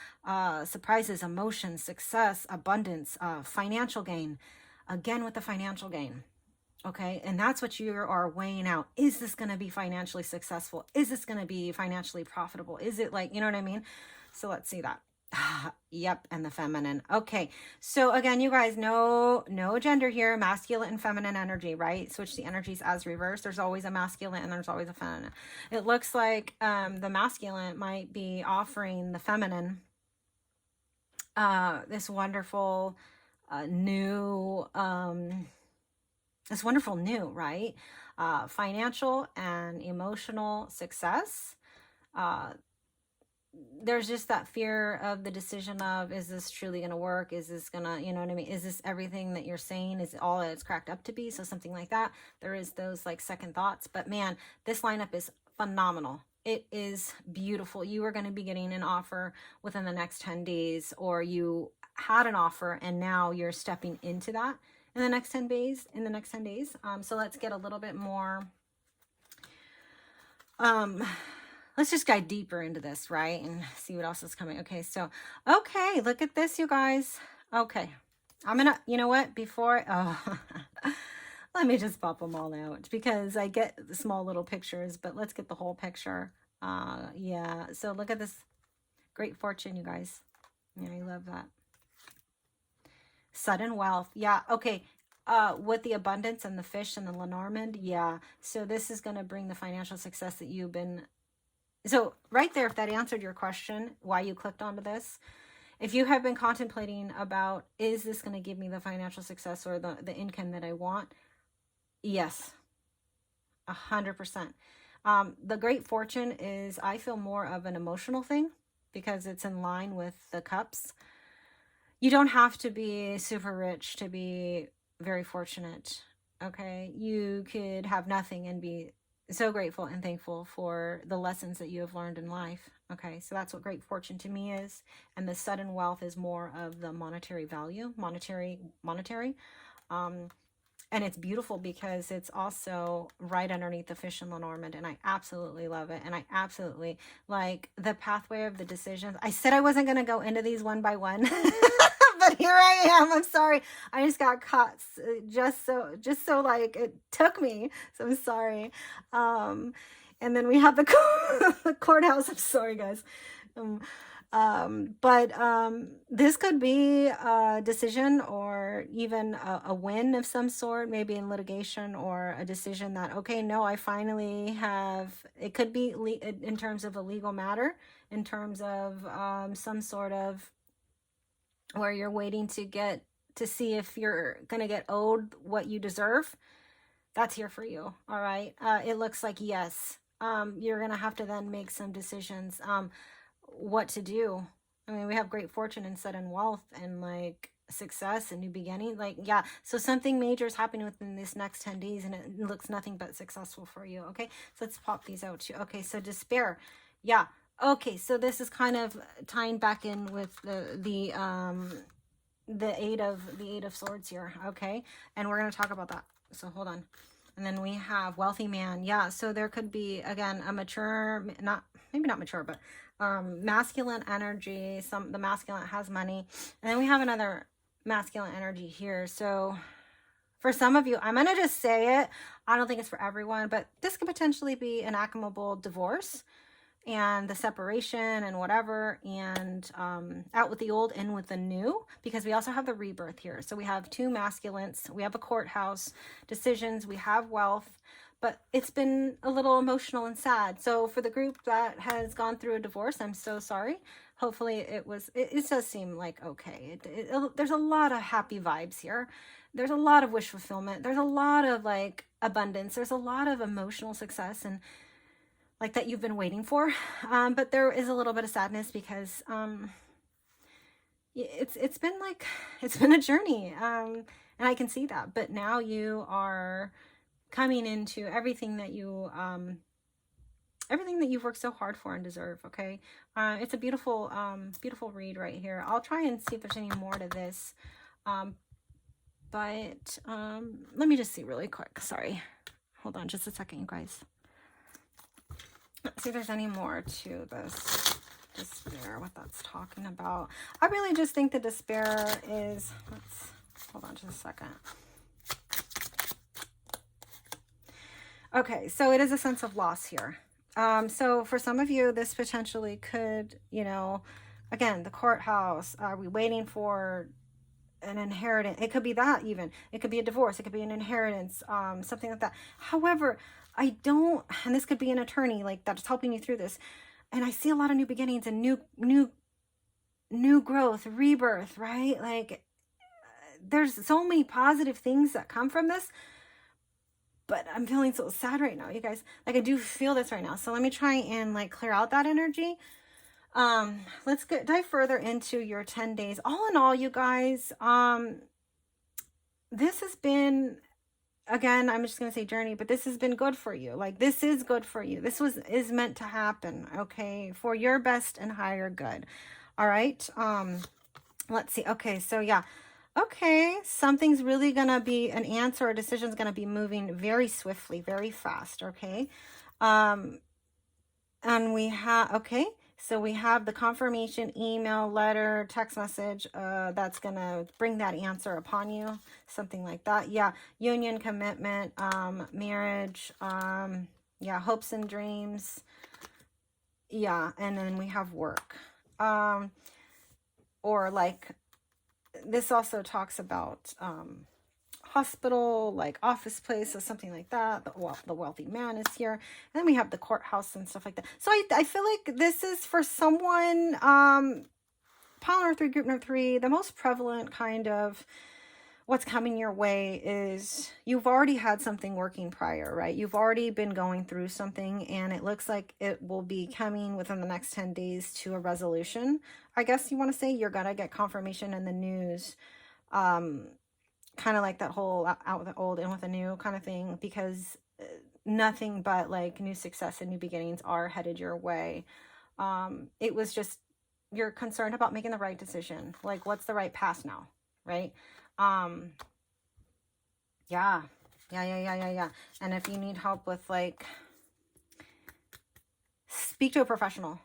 surprises, emotions, success, abundance, financial gain. Again with the financial gain. Okay, and that's what you are weighing out. Is this going to be financially successful? Is this going to be financially profitable? Is it like, you know what I mean? So let's see that. Yep, and the feminine. Okay, so again, you guys, no gender here, masculine and feminine energy, right? Switch the energies as reverse. There's always a masculine and there's always a feminine. It looks like the masculine might be offering the feminine this wonderful new right? Financial and emotional success. there's just that fear of the decision of, is this truly going to work? Is this going to, you know what I mean? Is this everything that you're saying? Is it all that it's cracked up to be? So something like that. There is those like second thoughts, but man, this lineup is phenomenal. It is beautiful. You are going to be getting an offer within the next 10 days, or you had an offer and now you're stepping into that in the next 10 days, so let's get a little bit more, let's just dive deeper into this, right? And see what else is coming. Okay. So, okay. Look at this, you guys. Okay. I'm going to, you know what, before, let me just pop them all out because I get the small little pictures, but let's get the whole picture. Yeah. So look at this great fortune, you guys. Yeah, I love that. Sudden wealth. Yeah. Okay. With the abundance and the fish and the Lenormand. Yeah. So this is going to bring the financial success that you've been. So right there, if that answered your question, why you clicked onto this, if you have been contemplating about, is this going to give me the financial success or the income that I want? Yes. 100%. The great fortune is, I feel, more of an emotional thing because it's in line with the cups. You don't have to be super rich to be very fortunate. Okay. You could have nothing and be so grateful and thankful for the lessons that you have learned in life. Okay. So that's what great fortune to me is. And the sudden wealth is more of the monetary value, monetary. And it's beautiful because it's also right underneath the fish and Lenormand. And I absolutely love it. And I absolutely like the pathway of the decisions. I said I wasn't going to go into these one by one, but here I am. I'm sorry. I just got caught just so like it took me. So I'm sorry. And then we have the courthouse. I'm sorry, guys. But this could be a decision or even a win of some sort, maybe in litigation, or a decision that, okay, no, I finally have, it could be in terms of a legal matter, in terms of some sort of where you're waiting to see if you're going to get owed what you deserve. That's here for you. All right. It looks like, yes, you're going to have to then make some decisions. What to do. I mean, we have great fortune and sudden wealth and like success and new beginning. Like, yeah. So something major is happening within this next 10 days and it looks nothing but successful for you. Okay. So let's pop these out too. Okay. So despair. Yeah. Okay. So this is kind of tying back in with the eight of swords here. Okay. And we're going to talk about that. So hold on. And then we have wealthy man. Yeah. So there could be, again, a mature, maybe not mature, but masculine energy. The masculine has money. And then we have another masculine energy here. So for some of you, I'm going to just say it. I don't think it's for everyone, but this could potentially be an amicable divorce and the separation and whatever, and out with the old, in with the new, because we also have the rebirth here. So we have two masculines, we have a courthouse, decisions, we have wealth, but it's been a little emotional and sad. So for the group that has gone through a divorce, I'm so sorry. Hopefully it does seem like okay. There's a lot of happy vibes here. There's a lot of wish fulfillment. There's a lot of like abundance. There's a lot of emotional success and like that you've been waiting for. But there is a little bit of sadness because it's been a journey. And I can see that. But now you are coming into everything that you've worked so hard for and deserve. Okay. It's a beautiful read right here. I'll try and see if there's any more to this. But let me just see really quick. Sorry. Hold on just a second, you guys. Let's see if there's any more to this despair, what that's talking about. I really just think the despair is, hold on just a second. Okay, so it is a sense of loss here. So for some of you, this potentially could, again, the courthouse, are we waiting for an inheritance? It could be that even. It could be a divorce. It could be an inheritance, something like that. However, and this could be an attorney like that's helping you through this. And I see a lot of new beginnings and new growth, rebirth, right? Like there's so many positive things that come from this, but I'm feeling so sad right now, you guys. Like I do feel this right now. So let me try and like clear out that energy. Let's dive further into your 10 days. All in all, you guys, this has been, again, I'm just going to say journey, but this has been good for you. Like, this is good for you. This is meant to happen, okay? For your best and higher good. All right. Let's see. Okay. So yeah. Okay. Something's really going to be an answer or decision is going to be moving very swiftly, very fast. Okay. And we have, okay. So we have the confirmation email, letter, text message, that's going to bring that answer upon you. Something like that. Yeah. Union, commitment, marriage, yeah, hopes and dreams. Yeah. And then we have work. Or like, this also talks about, hospital, like office place or something like that. The wealthy man is here. And then we have the courthouse and stuff like that. So I feel like this is for someone, pile number 3, group number 3, the most prevalent kind of what's coming your way is you've already had something working prior, right? You've already been going through something, and it looks like it will be coming within the next 10 days to a resolution. I guess you want to say you're going to get confirmation in the news, kind of like that whole out with the old, in with the new kind of thing, because nothing but like new success and new beginnings are headed your way. It was just, you're concerned about making the right decision. Like, what's the right path now, right? Yeah. And if you need help with, like, speak to a professional.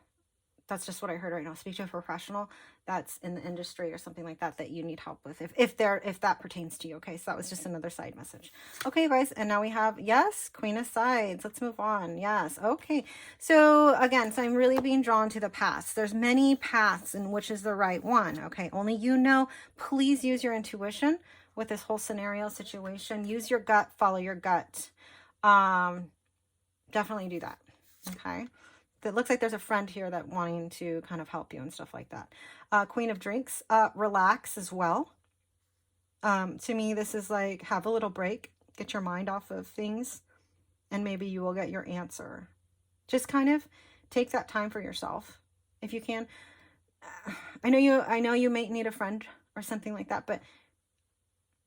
That's just what I heard right now. Speak to a professional that's in the industry or something like that you need help with, if that pertains to you. Okay, so that was just another side message. Okay, guys, and now we have, yes, Queen of Sides. Let's move on. Yes, okay. So again, so I'm really being drawn to the paths. There's many paths, and which is the right one. Okay, only you know. Please use your intuition with this whole scenario situation. Use your gut. Follow your gut. Definitely do that. Okay. It looks like there's a friend here that wanting to kind of help you and stuff like that. Queen of Drinks, relax as well. To me, this is like, have a little break, get your mind off of things, and maybe you will get your answer. Just kind of take that time for yourself if you can. I know you may need a friend or something like that, but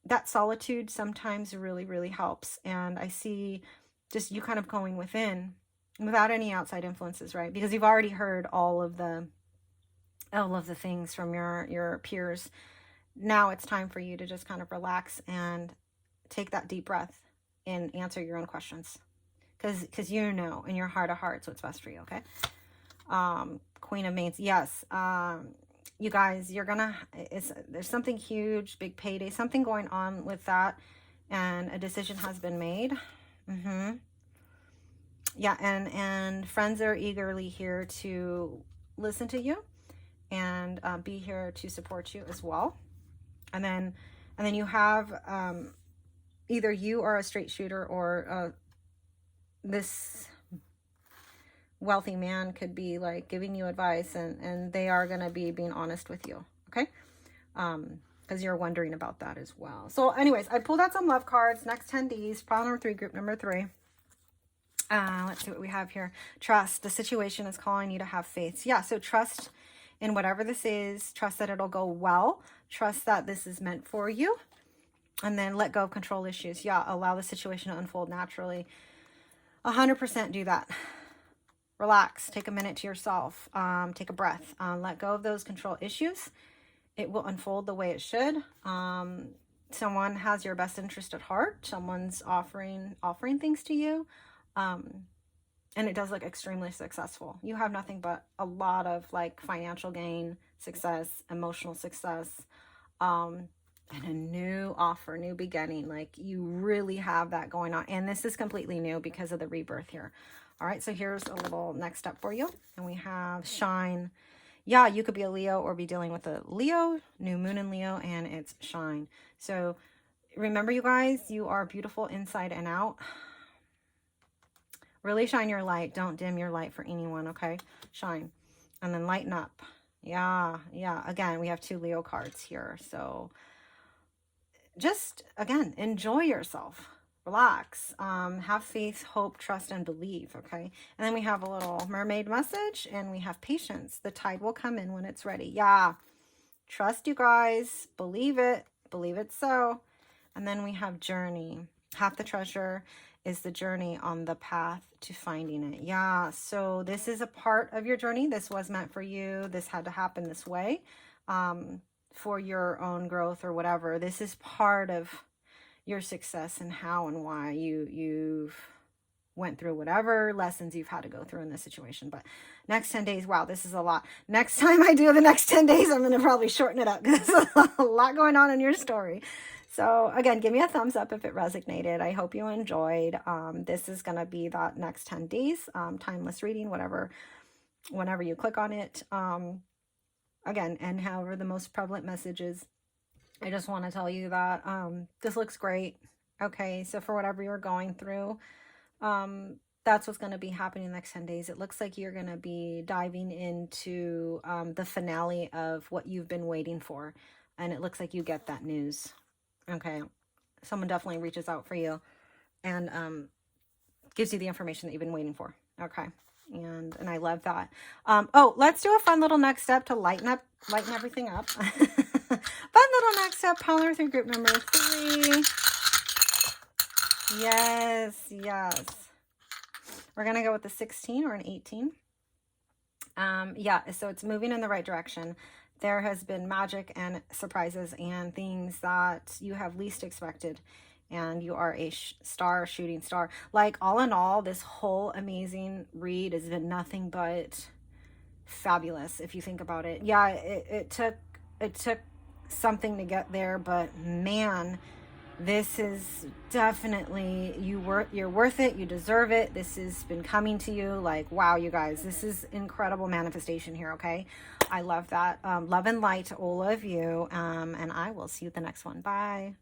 that solitude sometimes really, really helps. And I see just you kind of going within without any outside influences, right? Because you've already heard all of the things from your peers. Now it's time for you to just kind of relax and take that deep breath and answer your own questions. Because you know in your heart of hearts what's best for you, okay? Queen of Maids, yes. You guys, there's something huge, big payday, something going on with that, and a decision has been made. Yeah, and friends are eagerly here to listen to you and be here to support you as well. And then you have either you are a straight shooter, or this wealthy man could be like giving you advice, and they are going to be being honest with you, okay? Because you're wondering about that as well. So anyways, I pulled out some love cards. Next 10 days, pile number 3, group number 3. Let's see what we have here. Trust. The situation is calling you to have faith. Yeah, so trust in whatever this is. Trust that it'll go well. Trust that this is meant for you. And then let go of control issues. Yeah, allow the situation to unfold naturally. 100% do that. Relax. Take a minute to yourself. Take a breath. Let go of those control issues. It will unfold the way it should. Someone has your best interest at heart. Someone's offering things to you. And it does look extremely successful. You have nothing but a lot of like financial gain, success, emotional success, and a new offer, new beginning. Like, you really have that going on. And this is completely new because of the rebirth here. All right. So here's a little next step for you. And we have shine. Yeah, you could be a Leo or be dealing with a Leo, new moon in Leo, and it's shine. So remember, you guys, you are beautiful inside and out. Really shine your light. Don't dim your light for anyone, okay? Shine. And then lighten up. Yeah. Again, we have 2 Leo cards here. So just, again, enjoy yourself. Relax. Have faith, hope, trust, and believe. Okay. And then we have a little mermaid message, and we have patience. The tide will come in when it's ready. Yeah. Trust, you guys. Believe it. Believe it so. And then we have journey. Half the treasure is the journey on the path to finding it. Yeah. So this is a part of your journey. This was meant for you. This had to happen this way, for your own growth or whatever. This is part of your success and how and why you've went through whatever lessons you've had to go through in this situation. But next 10 days, wow, this is a lot. Next time I do the next 10 days, I'm going to probably shorten it up because there's a lot going on in your story. So again, give me a thumbs up if it resonated. I hope you enjoyed. This is going to be that next 10 days, timeless reading, whenever you click on it. Again, and however the most prevalent message is, I just want to tell you that this looks great. Okay, so for whatever you're going through, that's what's going to be happening in the next 10 days. It looks like you're going to be diving into the finale of what you've been waiting for. And it looks like you get that news. Okay, someone definitely reaches out for you and gives you the information that you've been waiting for. Okay, and I love that. Oh, let's do a fun little next step to lighten everything up. Fun little next step, polar through group number 3. Yes. We're going to go with the 16 or an 18. Yeah, so it's moving in the right direction. There has been magic and surprises and things that you have least expected. And you are a shooting star. Like, all in all, this whole amazing read has been nothing but fabulous, if you think about it. Yeah, it took something to get there, but man, this is definitely, you're worth it. You deserve it. This has been coming to you. Like, wow, you guys, this is incredible manifestation here. Okay, I love that. Love and light to all of you, and I will see you at the next one. Bye.